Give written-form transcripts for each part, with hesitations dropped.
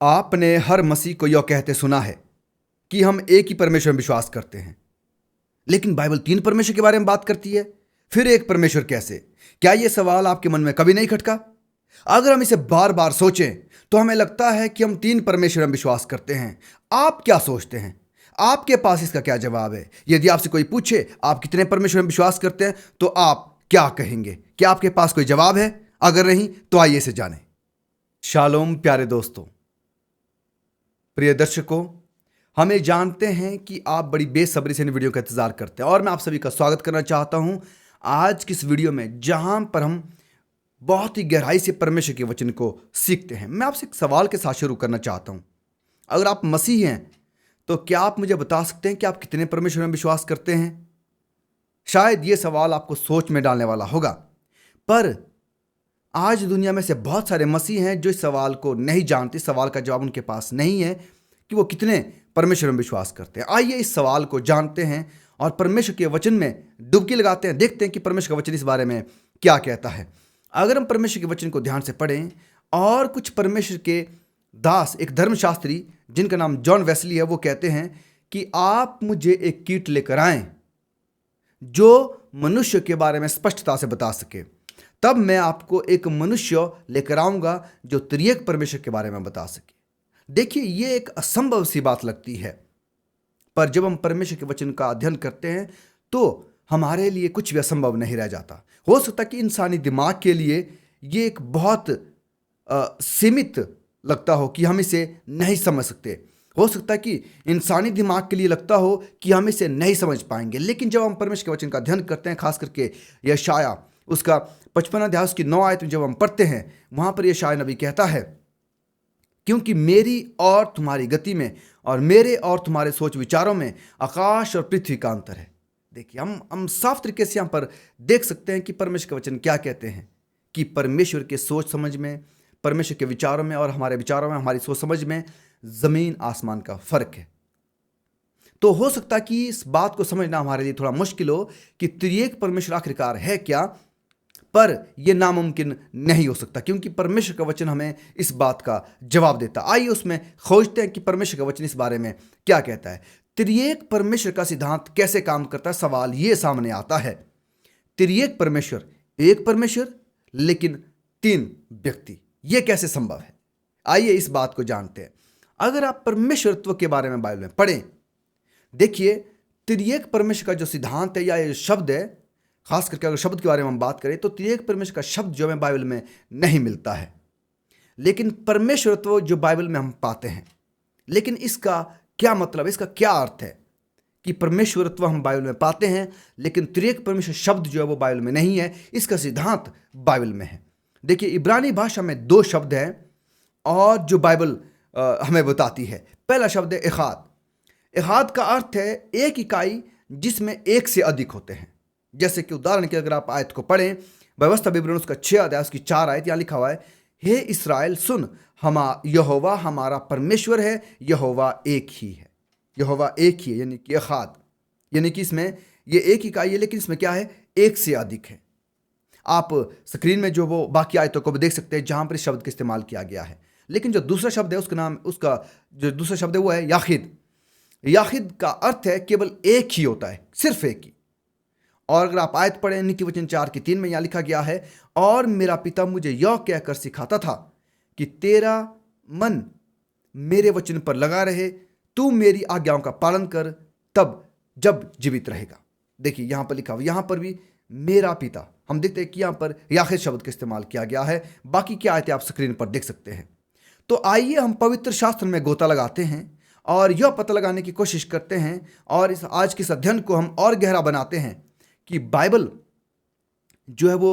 आपने हर मसीह को यह कहते सुना है कि हम एक ही परमेश्वर में विश्वास करते हैं। लेकिन बाइबल तीन परमेश्वर के बारे में बात करती है। फिर एक परमेश्वर कैसे? क्या यह सवाल आपके मन में कभी नहीं खटका? अगर हम इसे बार बार सोचें तो हमें लगता है कि हम तीन परमेश्वर में विश्वास करते हैं। आप क्या सोचते हैं? आपके पास इसका क्या जवाब है? यदि आपसे कोई पूछे आप कितने परमेश्वर में विश्वास करते हैं तो आप क्या कहेंगे? क्या आपके पास कोई जवाब है? अगर नहीं तो आइए इसे जानें। शालोम प्यारे दोस्तों, प्रिय दर्शकों, हमें जानते हैं कि आप बड़ी बेसब्री से इन वीडियो का इंतजार करते हैं और मैं आप सभी का स्वागत करना चाहता हूं आज की इस वीडियो में, जहां पर हम बहुत ही गहराई से परमेश्वर के वचन को सीखते हैं। मैं आपसे एक सवाल के साथ शुरू करना चाहता हूं। अगर आप मसीह हैं तो क्या आप मुझे बता सकते हैं कि आप कितने परमेश्वर में विश्वास करते हैं? शायद ये सवाल आपको सोच में डालने वाला होगा, पर आज दुनिया में से बहुत सारे मसीह हैं जो इस सवाल को नहीं जानते। सवाल का जवाब उनके पास नहीं है कि वो कितने परमेश्वर में विश्वास करते हैं। आइए इस सवाल को जानते हैं और परमेश्वर के वचन में डुबकी लगाते हैं, देखते हैं कि परमेश्वर का वचन इस बारे में क्या कहता है। अगर हम परमेश्वर के वचन को ध्यान से पढ़ें और कुछ परमेश्वर के दास, एक धर्मशास्त्री जिनका नाम जॉन वेस्ली है, वो कहते हैं कि आप मुझे एक कीट लेकर आएं जो मनुष्य के बारे में स्पष्टता से बता सके, तब मैं आपको एक मनुष्य लेकर आऊंगा जो त्रिएक परमेश्वर के बारे में बता सके। देखिए, ये एक असंभव सी बात लगती है, पर जब हम परमेश्वर के वचन का अध्ययन करते हैं तो हमारे लिए कुछ भी असंभव नहीं रह जाता। हो सकता है कि इंसानी दिमाग के लिए ये एक बहुत सीमित लगता हो कि हम इसे नहीं समझ सकते। हो सकता है कि इंसानी दिमाग के लिए लगता हो कि हम इसे नहीं समझ पाएंगे। लेकिन जब हम परमेश्वर के वचन का अध्ययन करते हैं, खास करके यशाया उसका 55 अध्याय की 9 आयत में जब हम पढ़ते हैं, वहां पर यशाया नबी कहता है, क्योंकि मेरी और तुम्हारी गति में और मेरे और तुम्हारे सोच विचारों में आकाश और पृथ्वी का अंतर है। देखिए, हम साफ तरीके से यहां पर देख सकते हैं कि परमेश्वर के वचन क्या कहते हैं कि परमेश्वर के सोच समझ में, परमेश्वर के विचारों में और हमारे विचारों में, हमारी सोच समझ में जमीन आसमान का फर्क है। तो हो सकता है कि इस बात को समझना हमारे लिए थोड़ा मुश्किल हो कि त्रिएक परमेश्वर आखिरकार है क्या, पर यह नामुमकिन नहीं हो सकता क्योंकि परमेश्वर का वचन हमें इस बात का जवाब देता। आइए उसमें खोजते हैं कि परमेश्वर का वचन इस बारे में क्या कहता है। त्रिएक परमेश्वर का सिद्धांत कैसे काम करता है? सवाल यह सामने आता है। त्रिएक परमेश्वर, एक परमेश्वर लेकिन तीन व्यक्ति, यह कैसे संभव है? आइए इस बात को जानते हैं। अगर आप परमेश्वरत्व के बारे में बाइबल में पढ़ें, देखिए, त्रिएक परमेश्वर का जो सिद्धांत है या ये शब्द है, खास करके अगर शब्द के बारे में हम बात करें तो त्रिएक परमेश्वर का शब्द जो हमें बाइबल में नहीं मिलता है, लेकिन परमेश्वरत्व जो बाइबल में हम पाते हैं। लेकिन इसका क्या मतलब है? इसका क्या अर्थ है कि परमेश्वरत्व हम बाइबल में पाते हैं लेकिन त्रिएक परमेश्वर शब्द जो है वो बाइबल में नहीं है? इसका सिद्धांत बाइबल में है। देखिए, इब्रानी भाषा में दो शब्द हैं और जो बाइबल हमें बताती है। पहला शब्द है इखाद। इखाद का अर्थ है एक इकाई जिसमें एक से अधिक होते हैं। जैसे कि उदाहरण के अगर आप आयत को पढ़ें, व्यवस्था विवरण उसका 6 अध्याय उसकी 4 आयत, यहाँ लिखा हुआ है, हे इस्राएल सुन, यहोवा हमारा परमेश्वर है, यहोवा एक ही है। यहोवा एक ही है यानी कि इखाद, यानी कि इसमें ये एक इकाई है लेकिन इसमें क्या है? एक से अधिक है। आप स्क्रीन में जो वो बाकी आयतों को भी देख सकते हैं जहां पर इस शब्द का इस्तेमाल किया गया है। लेकिन जो दूसरा शब्द है उसका जो दूसरा शब्द है वो है याखिद। याखिद का अर्थ है केवल एक ही होता है, सिर्फ एक ही। और अगर आप आयत पढ़ें नीति वचन 4:3 में यहाँ लिखा गया है, और मेरा पिता मुझे यह कहकर सिखाता था कि तेरा मन मेरे वचन पर लगा रहे, तू मेरी आज्ञाओं का पालन कर, तब जब जीवित रहेगा। देखिए, यहाँ पर लिखा हुआ, यहाँ पर भी मेरा पिता, हम देखते हैं कि यहाँ पर याखिद शब्द का इस्तेमाल किया गया है। बाकी की आयतें आप स्क्रीन पर देख सकते हैं। तो आइए हम पवित्र शास्त्र में गोता लगाते हैं और यह पता लगाने की कोशिश करते हैं और इस आज के इस अध्ययन को हम और गहरा बनाते हैं कि बाइबल जो है वो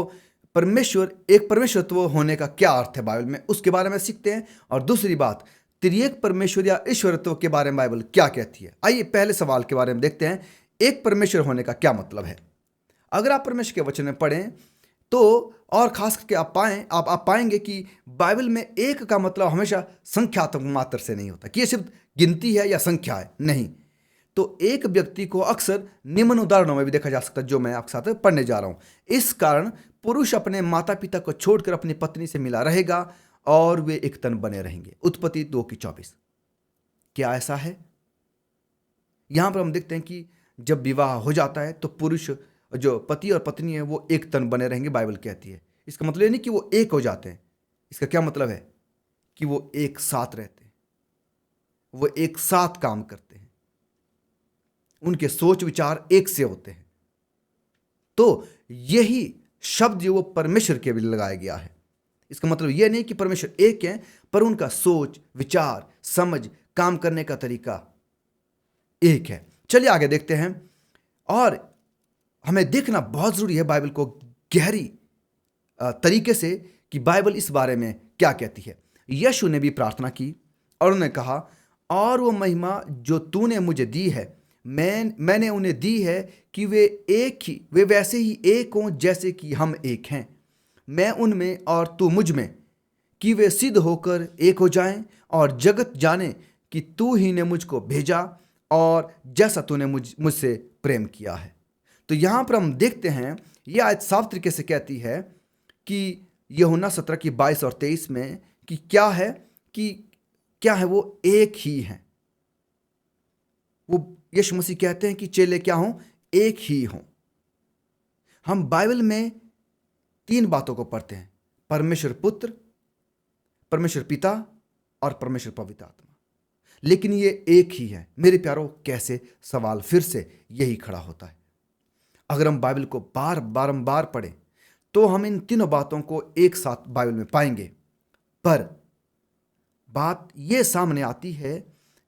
एक परमेश्वरत्व होने का क्या अर्थ है बाइबल में, उसके बारे में सीखते हैं। और दूसरी बात, त्रिएक परमेश्वर या ईश्वरत्व के बारे में बाइबल क्या कहती है। आइए पहले सवाल के बारे में देखते हैं, एक परमेश्वर होने का क्या मतलब है। अगर आप परमेश्वर के वचन में पढ़ें तो और खास करके आप पाएंगे कि बाइबल में एक का मतलब हमेशा संख्यात्मक मात्र से नहीं होता कि ये सिर्फ गिनती है या संख्या है, नहीं। तो एक व्यक्ति को अक्सर निम्न उदाहरणों में भी देखा जा सकता है जो मैं आपके साथ पढ़ने जा रहा हूं। इस कारण पुरुष अपने माता पिता को छोड़कर अपनी पत्नी से मिला रहेगा और वे एक तन बने रहेंगे। उत्पत्ति 2:24। क्या ऐसा है? यहां पर हम देखते हैं कि जब विवाह हो जाता है तो पुरुष, जो पति और पत्नी है, वो एक तन बने रहेंगे, बाइबल कहती है। इसका मतलब ये नहीं कि वो एक हो जाते हैं। इसका क्या मतलब है? कि वो एक साथ रहते हैं, वो एक साथ काम करते हैं, उनके सोच विचार एक से होते हैं। तो यही शब्द जो वो परमेश्वर के लिए लगाया गया है। इसका मतलब यह नहीं कि परमेश्वर एक है, पर उनका सोच विचार समझ काम करने का तरीका एक है। चलिए आगे देखते हैं। और हमें देखना बहुत जरूरी है बाइबल को गहरी तरीके से कि बाइबल इस बारे में क्या कहती है। यीशु ने भी प्रार्थना की और उन्होंने कहा, और वो महिमा जो तूने मुझे दी है, मैंने उन्हें दी है कि वे वैसे ही एक हों जैसे कि हम एक हैं, मैं उनमें और तू मुझ में, कि वे सिद्ध होकर एक हो जाएं और जगत जाने कि तू ही ने मुझको भेजा और जैसा तूने मुझसे प्रेम किया है। तो यहां पर हम देखते हैं, यह आयत साफ तरीके से कहती है कि यूहन्ना 17:22 और 23 में कि क्या है वो एक ही हैं। वो यीशु मसीह कहते हैं कि चेले क्या हों? एक ही हों। हम बाइबल में 3 बातों को पढ़ते हैं, परमेश्वर पुत्र, परमेश्वर पिता और परमेश्वर पवित्र आत्मा, लेकिन ये एक ही है। मेरे प्यारों, कैसे? सवाल फिर से यही खड़ा होता है। अगर हम बाइबल को बारंबार पढ़ें तो हम इन तीनों बातों को एक साथ बाइबल में पाएंगे, पर बात यह सामने आती है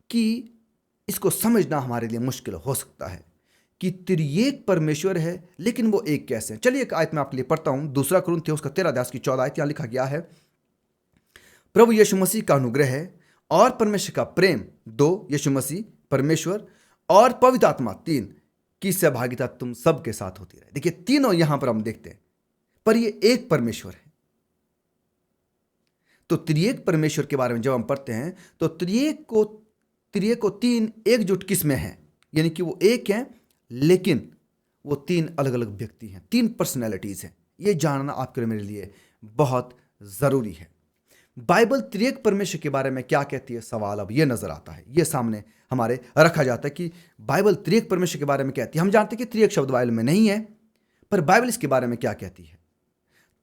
कि इसको समझना हमारे लिए मुश्किल हो सकता है कि त्रिएक परमेश्वर है, लेकिन वो एक कैसे हैं। चलिए एक आयत मैं आपके लिए पढ़ता हूं, 2 कुरिन्थियों 13:14 आयत। यहां लिखा गया है, प्रभु यीशु मसीह का अनुग्रह है और परमेश्वर का प्रेम 2, यीशु मसीह परमेश्वर और पवित्र आत्मा 3 की सहभागिता तुम सबके साथ होती रहे। देखिए, तीनों यहां पर हम देखते हैं, पर ये एक परमेश्वर है। तो त्रिएक परमेश्वर के बारे में जब हम पढ़ते हैं तो त्रिएक को 3 एकजुट किस्में हैं, यानी कि वो एक हैं, लेकिन वो 3 अलग अलग व्यक्ति हैं, 3 पर्सनैलिटीज हैं। ये जानना आपके लिए, मेरे लिए बहुत जरूरी है। बाइबल त्रिएक परमेश्वर के बारे में क्या कहती है? सवाल अब ये नजर आता है, ये सामने हमारे रखा जाता है कि बाइबल त्रिएक परमेश्वर के बारे में कहती है। हम जानते हैं कि त्रिएक शब्द बाइबल में नहीं है, पर बाइबल इसके बारे में क्या कहती है।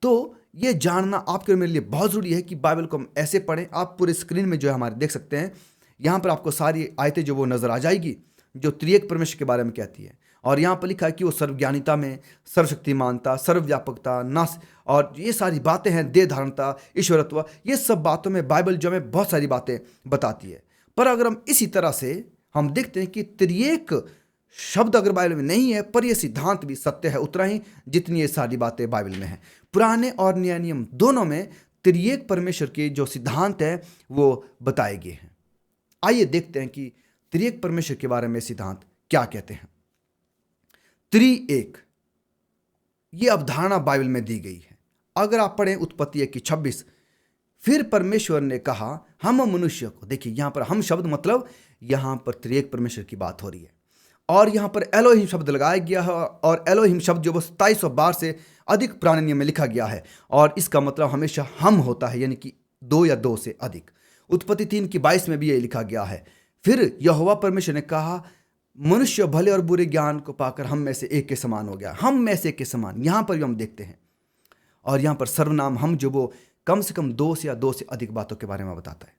तो ये जानना आपके लिए, मेरे लिए बहुत जरूरी है कि बाइबल को हम ऐसे पढ़ें। आप पूरे स्क्रीन में जो है हमारे देख सकते हैं, यहाँ पर आपको सारी आयतें जो वो नजर आ जाएगी जो त्रिएक परमेश्वर के बारे में कहती है। और यहाँ पर लिखा है कि वो सर्वज्ञानिता में, सर्वशक्तिमानता, सर्वव्यापकता, नाश, और ये सारी बातें हैं, देह धारणता, ईश्वरत्व, ये सब बातों में बाइबल जो हमें बहुत सारी बातें बताती है। पर अगर हम इसी तरह से हम देखते हैं कि त्रिएक शब्द अगर बाइबल में नहीं है, पर यह सिद्धांत भी सत्य है उतना ही जितनी ये सारी बातें बाइबल में हैं। पुराने और नया नियम दोनों में त्रिएक परमेश्वर के जो सिद्धांत है वो बताए गए हैं। आइए देखते हैं कि त्रिएक परमेश्वर के बारे में सिद्धांत क्या कहते हैं। त्रिएक, ये अवधारणा बाइबल में दी गई है। अगर आप पढ़ें उत्पत्ति 1:26, फिर परमेश्वर ने कहा हम मनुष्य को, देखिए यहां पर हम शब्द मतलब यहां पर त्रिएक परमेश्वर की बात हो रही है, और यहां पर एलोहिम शब्द लगाया गया है, और एलोहिम शब्द जो 2700 बार से अधिक पुराने नियम में लिखा गया है, और इसका मतलब हमेशा हम होता है, यानी कि 2 या 2 से अधिक। उत्पत्ति 3:22 में भी यह लिखा गया है, फिर यहोवा परमेश्वर ने कहा मनुष्य भले और बुरे ज्ञान को पाकर हम में से एक के समान हो गया। हम में से एक के समान यहां पर भी हम देखते हैं, और यहां पर सर्वनाम हम जो वो कम से कम 2 या 2 से अधिक बातों के बारे में बताता है।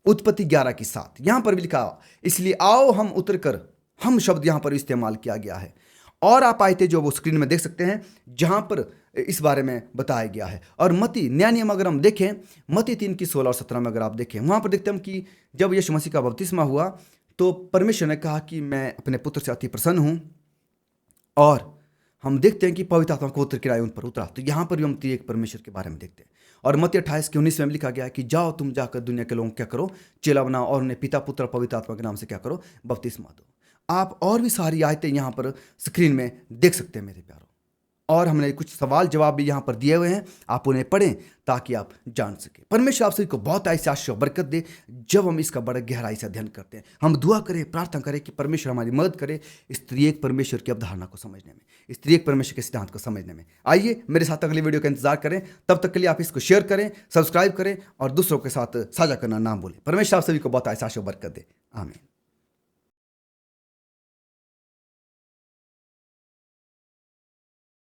उत्पत्ति 11:7 यहां पर भी लिखा, इसलिए आओ हम उतर कर, हम शब्द यहां पर इस्तेमाल किया गया है। और आप आयते जो वो स्क्रीन में देख सकते हैं जहां पर इस बारे में बताया गया है। और मती न्याय नियम अगर हम देखें, मती 3:16 और 17 में अगर आप देखें, वहां पर देखते हैं कि जब यीशु मसीह का बपतिस्मा हुआ तो परमेश्वर ने कहा कि मैं अपने पुत्र से अति प्रसन्न हूं, और हम देखते हैं कि पवित्र आत्मा को उतर किराए उन पर उतरा। तो यहां पर भी हम त्रिएक परमेश्वर के बारे में देखते हैं। और मत्ती 28:19 में लिखा गया है कि जाओ तुम जाकर दुनिया के लोगों को क्या करो, चेला बनाओ, और उन्हें पिता पुत्र पवित्र आत्मा के नाम से क्या करो, बपतिस्मा दो। आप और भी सारी आयतें यहां पर स्क्रीन में देख सकते हैं मेरे प्यारों। और हमने कुछ सवाल जवाब भी यहाँ पर दिए हुए हैं, आप उन्हें पढ़ें ताकि आप जान सकें। परमेश्वर आप सभी को बहुत ऐसी आशीष और बरकत दे जब हम इसका बड़ा गहराई से अध्ययन करते हैं। हम दुआ करें, प्रार्थना करें कि परमेश्वर हमारी मदद करे इस त्रिएक परमेश्वर की अवधारणा को समझने में, इस त्रिएक परमेश्वर के सिद्धांत को समझने में। आइए मेरे साथ अगली वीडियो का इंतजार करें। तब तक के लिए आप इसको शेयर करें, सब्सक्राइब करें और दूसरों के साथ साझा करना ना भूलें। परमेश्वर आप सभी को बहुत ऐसी आशीष और बरकत दे। आमीन।